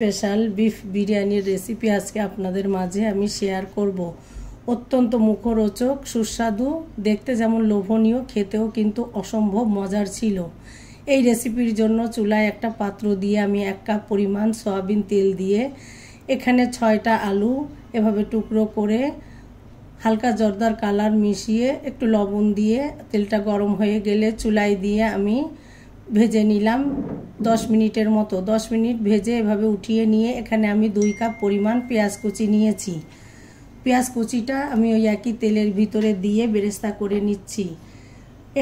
Special beef বিরিয়ানির recipe আজকে আপনাদের মাঝে আমি শেয়ার করব। অত্যন্ত মুখরোচক, সুস্বাদু, দেখতে যেমন লোভনীয়, খেতেও কিন্তু অসম্ভব মজার ছিল। এই রেসিপির জন্য চুলায় একটা পাত্র দিয়ে আমি 1 কাপ পরিমাণ সয়াবিন তেল দিয়ে এখানে 6টা আলু এভাবে টুকরো করে হালকা জর্দার কালার মিশিয়ে একটু লবণ দিয়ে তেলটা গরম হয়ে গেলে চুলায় দিয়ে আমি ভেজে নিলাম 10 মিনিটের মতো। 10 মিনিট ভেজে এভাবে উঠিয়ে নিয়ে এখানে আমি 2 কাপ পরিমাণ পেঁয়াজ কুচি নিয়েছি। পেঁয়াজ কুচিটা আমি ওই একই তেলের ভিতরে দিয়ে বেরেস্তা করে নিচ্ছি।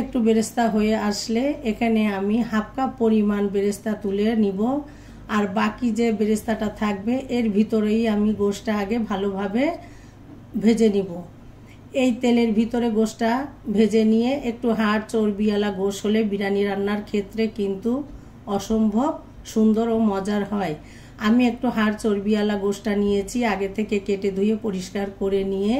একটু বেরেস্তা হয়ে আসলে এখানে আমি 1/2 কাপ পরিমাণ বেরেস্তা তুলে নিব, আর বাকি যে বেরেস্তাটা থাকবে এর ভিতরেই আমি গোশটা আগে ভালোভাবে ভেজে নিব। এই তেলের ভিতরে গোশটা ভেজে নিয়ে একটু হাড় চর্বিওয়ালা গোশ হলে বিরিয়ানি রান্নার ক্ষেত্রে কিন্তু অসম্ভব সুন্দর ও মজার হয়। আমি একটু হাড় চর্বিওয়ালা গোশটা নিয়েছি, আগে থেকে কেটে ধুয়ে পরিষ্কার করে নিয়ে,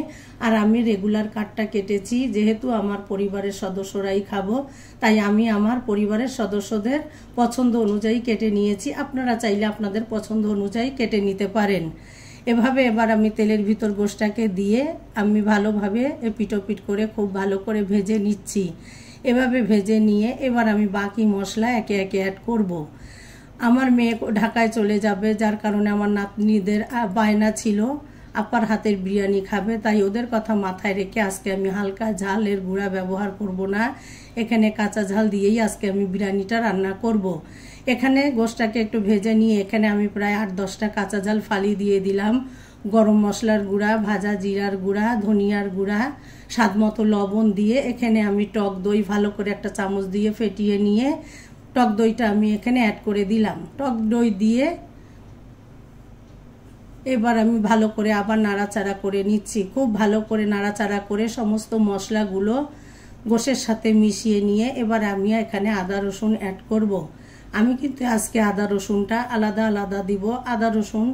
আর আমি রেগুলার কাটটা কেটেছি। যেহেতু আমার পরিবারের সদস্যরাই খাবো, তাই আমি আমার পরিবারের সদস্যদের পছন্দ অনুযায়ী কেটে নিয়েছি। আপনারা চাইলে আপনাদের পছন্দ অনুযায়ী কেটে নিতে পারেন। এভাবে এবার আমি তেলের ভিতর গোশটাকে দিয়ে আমি ভালোভাবে পিটোপিট করে খুব ভালো করে ভেজে নিচ্ছি। এভাবে ভেজে নিয়ে এবার আমি বাকি মশলা একে একে অ্যাড করব। আমার মেয়ে ঢাকায় চলে যাবে, যার কারণে আমার নাতনিদের বায়না ছিল আপার হাতের বিরিয়ানি খাবে, তাই ওদের কথা মাথায় রেখে আজকে আমি হালকা ঝালের গুঁড়া ব্যবহার করব না। এখানে কাঁচা ঝাল দিয়েই আজকে আমি বিরিয়ানিটা রান্না করব। এখানে গোশটাকে একটু ভেজে নিয়ে এখানে আমি প্রায় 8-10টা কাঁচা ঝাল ফালি দিয়ে দিলাম। গরম মশলার গুঁড়া, ভাজা জিরার গুঁড়া, ধনিয়ার গুঁড়া, স্বাদমতো লবণ দিয়ে এখানে আমি টক দই ভালো করে একটা চামচ দিয়ে ফেটিয়ে নিয়ে টক দইটা আমি এখানে অ্যাড করে দিলাম। টক দই দিয়ে এবার আমি ভালো করে আবার নাড়াচাড়া করে নিচ্ছি। খুব ভালো করে নাড়াচাড়া করে সমস্ত মশলাগুলো গোশের সাথে মিশিয়ে নিয়ে এবার আমি এখানে আদা রসুন অ্যাড করব। আমি কিন্তু আজকে আদা রসুনটা আলাদা আলাদা দিব। আদা রসুন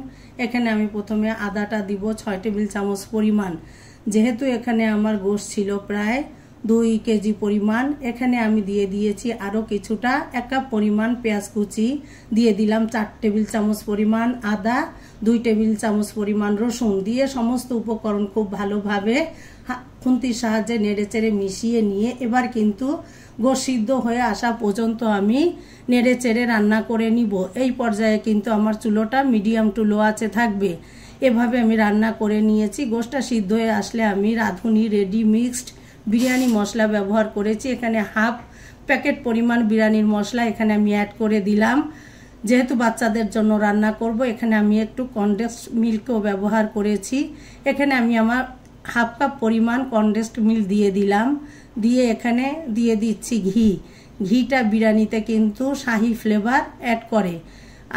এখানে আমি প্রথমে আদাটা দিব 6 টেবিল চামচ পরিমাণ। যেহেতু এখানে আমার গোশ ছিল প্রায় 2 কেজি পরিমাণ, এখানে আমি দিয়ে দিয়েছি আরও কিছুটা 1 কাপ পরিমাণ পেঁয়াজ কুচি, দিয়ে দিলাম 4 টেবিল চামচ পরিমাণ আদা, 2 টেবিল চামচ পরিমাণ রসুন দিয়ে সমস্ত উপকরণ খুব ভালোভাবে খুন্তির সাহায্যে নেড়েচেড়ে মিশিয়ে নিয়ে এবার কিন্তু গোশ সিদ্ধ হয়ে আসা পর্যন্ত আমি নেড়েচেড়ে রান্না করে নিব। এই পর্যায়ে কিন্তু আমার চুলোটা মিডিয়াম টু লো আঁচে থাকবে। এভাবে আমি রান্না করে নিয়েছি। গোশটা সিদ্ধ হয়ে আসলে আমি রাঁধুনি রেডি মিক্সড বিরিয়ানি মশলা ব্যবহার করেছি। এখানে 1/2 প্যাকেট পরিমাণ বিরিয়ানির মশলা এখানে আমি অ্যাড করে দিলাম। যেহেতু বাচ্চাদের জন্য রান্না করব, এখানে আমি একটু কনডেন্সড মিল্কও ব্যবহার করেছি। এখানে আমি আমার 1/2 কাপ পরিমাণ কনডেন্সড মিল্ক দিয়ে দিলাম। দিয়ে এখানে দিয়ে দিচ্ছি ঘি। ঘিটা বিরিয়ানিতে কিন্তু শাহি ফ্লেভার অ্যাড করে,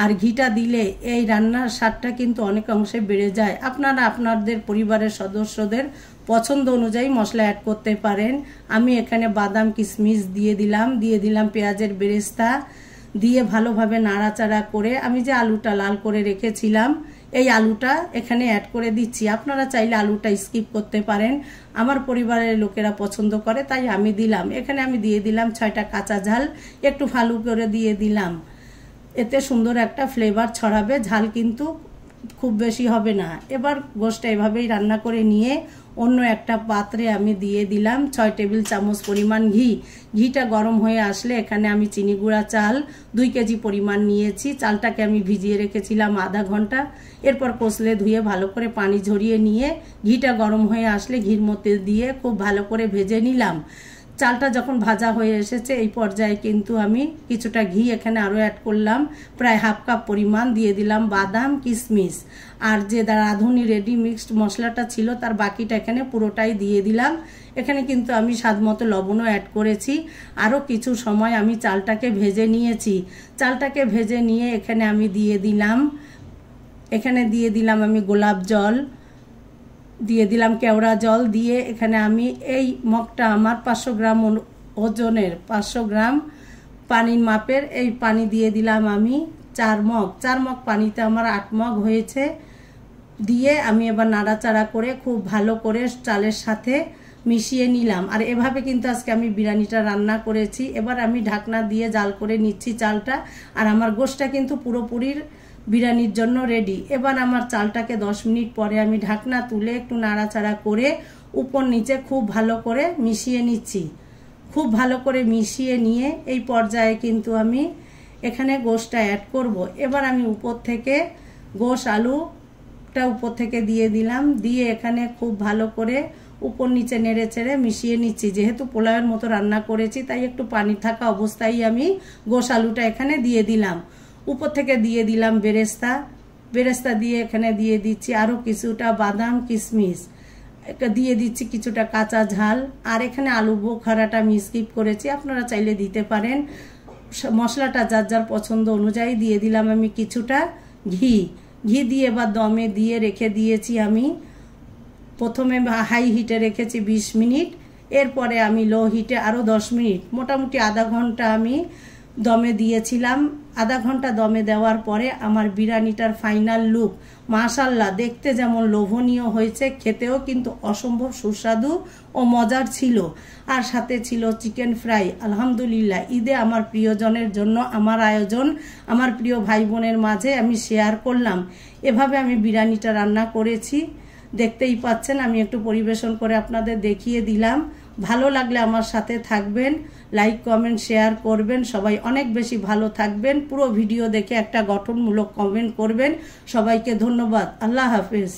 আর ঘিটা দিলে এই রান্নার স্বাদটা কিন্তু অনেক অংশে বেড়ে যায়। আপনারা আপনাদের পরিবারের সদস্যদের পছন্দ অনুযায়ী মশলা অ্যাড করতে পারেন। আমি এখানে বাদাম কিশমিশ দিয়ে দিলাম পেঁয়াজের বেরেস্তা দিয়ে ভালোভাবে নাড়াচাড়া করে আমি যে আলুটা লাল করে রেখেছিলাম এই আলুটা এখানে অ্যাড করে দিচ্ছি। আপনারা চাইলে আলুটা স্কিপ করতে পারেন, আমার পরিবারের লোকেরা পছন্দ করে তাই আমি দিলাম। এখানে আমি দিয়ে দিলাম 6টা কাঁচা ঝাল, একটু ফালু করে দিয়ে দিলাম। এতে সুন্দর একটা ফ্লেভার ছড়াবে, ঝাল কিন্তু খুব বেশি হবে না। এবার গোশটা এভাবেই রান্না করে নিয়ে অন্য একটা পাত্রে আমি দিয়ে দিলাম 6 টেবিল চামচ পরিমাণ ঘি। ঘিটা গরম হয়ে আসলে এখানে আমি চিনি গুঁড়া চাল 2 কেজি পরিমাণ নিয়েছি। চালটাকে আমি ভিজিয়ে রেখেছিলাম আধা ঘন্টা। এরপর কষলে ধুয়ে ভালো করে পানি ঝরিয়ে নিয়ে ঘিটা গরম হয়ে আসলে ঘির মধ্যে দিয়ে খুব ভালো করে ভেজে নিলাম। চালটা যখন ভাজা হয়ে এসেছে এই পর্যায়ে কিন্তু আমি কিছুটা ঘি এখানে আরও অ্যাড করলাম, প্রায় 1/2 কাপ পরিমাণ দিয়ে দিলাম বাদাম কিশমিশ, আর যে রাঁধুনি রেডি মিক্সড মশলাটা ছিল তার বাকিটা এখানে পুরোটাই দিয়ে দিলাম। এখানে কিন্তু আমি স্বাদমতো লবণও অ্যাড করেছি। আরও কিছু সময় আমি চালটাকে ভেজে নিয়েছি। চালটাকে ভেজে নিয়ে এখানে আমি দিয়ে দিলাম আমি গোলাপ জল, দিয়ে দিলাম কেওড়া জল দিয়ে এখানে আমি এই মগটা আমার 500 গ্রাম ওজনের 500 গ্রাম পানির মাপের এই পানি দিয়ে দিলাম আমি 4 মগ পানিতে আমার 8 মগ হয়েছে। দিয়ে আমি এবার নাড়াচাড়া করে খুব ভালো করে চালের সাথে মিশিয়ে নিলাম। আর এভাবে কিন্তু আজকে আমি বিরিয়ানিটা রান্না করেছি। এবার আমি ঢাকনা দিয়ে জাল করে নিচ্ছি চালটা। আর আমার গোশটা কিন্তু পুরোপুরি বিরিয়ানির জন্য রেডি। এবার আমার চালটাকে 10 মিনিট পরে আমি ঢাকনা তুলে একটু নাড়াচাড়া করে উপর নিচে খুব ভালো করে মিশিয়ে নিচ্ছি। খুব ভালো করে মিশিয়ে নিয়ে এই পর্যায়ে কিন্তু আমি এখানে গোশটা অ্যাড করব। এবার আমি উপর থেকে গোশ আলুটা উপর থেকে দিয়ে দিলাম, দিয়ে এখানে খুব ভালো করে উপর নিচে নেড়ে চেড়ে মিশিয়ে নিচ্ছি। যেহেতু পোলাওয়ের মতো রান্না করেছি তাই একটু পানি থাকা অবস্থায় আমি গোশ আলুটা এখানে দিয়ে দিলাম। উপর থেকে দিয়ে দিলাম বেরেস্তা দিয়ে এখানে দিয়ে দিচ্ছি আরও কিছুটা বাদাম কিশমিশ, দিয়ে দিচ্ছি কিছুটা কাঁচা ঝাল। আর এখানে আলু বোখারাটা আমি স্কিপ করেছি, আপনারা চাইলে দিতে পারেন। মশলাটা যার যার পছন্দ অনুযায়ী দিয়ে দিলাম আমি কিছুটা ঘি দিয়ে এবার দমে দিয়ে রেখে দিয়েছি আমি। প্রথমে হাই হিটে রেখেছি 20 মিনিট, এরপরে আমি লো হিটে আরও 10 মিনিট, মোটামুটি আধা ঘন্টা আমি দমে দিয়েছিলাম। আধা ঘন্টা দমে দেওয়ার পরে আমার বিরিয়ানিটার ফাইনাল লুক মাশাআল্লাহ দেখতে যেমন লোভনীয় হয়েছে, খেতেও কিন্তু অসম্ভব সুস্বাদু ও মজার ছিল। আর সাথে ছিল চিকেন ফ্রাই। আলহামদুলিল্লাহ, ঈদে আমার প্রিয়জনের জন্য আমার আয়োজন আমার প্রিয় ভাই বোনের মাঝে আমি শেয়ার করলাম। এভাবে আমি বিরিয়ানিটা রান্না করেছি, দেখতেই পাচ্ছেন। আমি একটু পরিবেশন করে আপনাদের দেখিয়ে দিলাম। ভালো লাগলে আমার সাথে থাকবেন, লাইক কমেন্ট শেয়ার করবেন। সবাই অনেক বেশি ভালো থাকবেন। পুরো ভিডিও দেখে একটা গঠনমূলক কমেন্ট করবেন। সবাইকে ধন্যবাদ। আল্লাহ হাফেজ।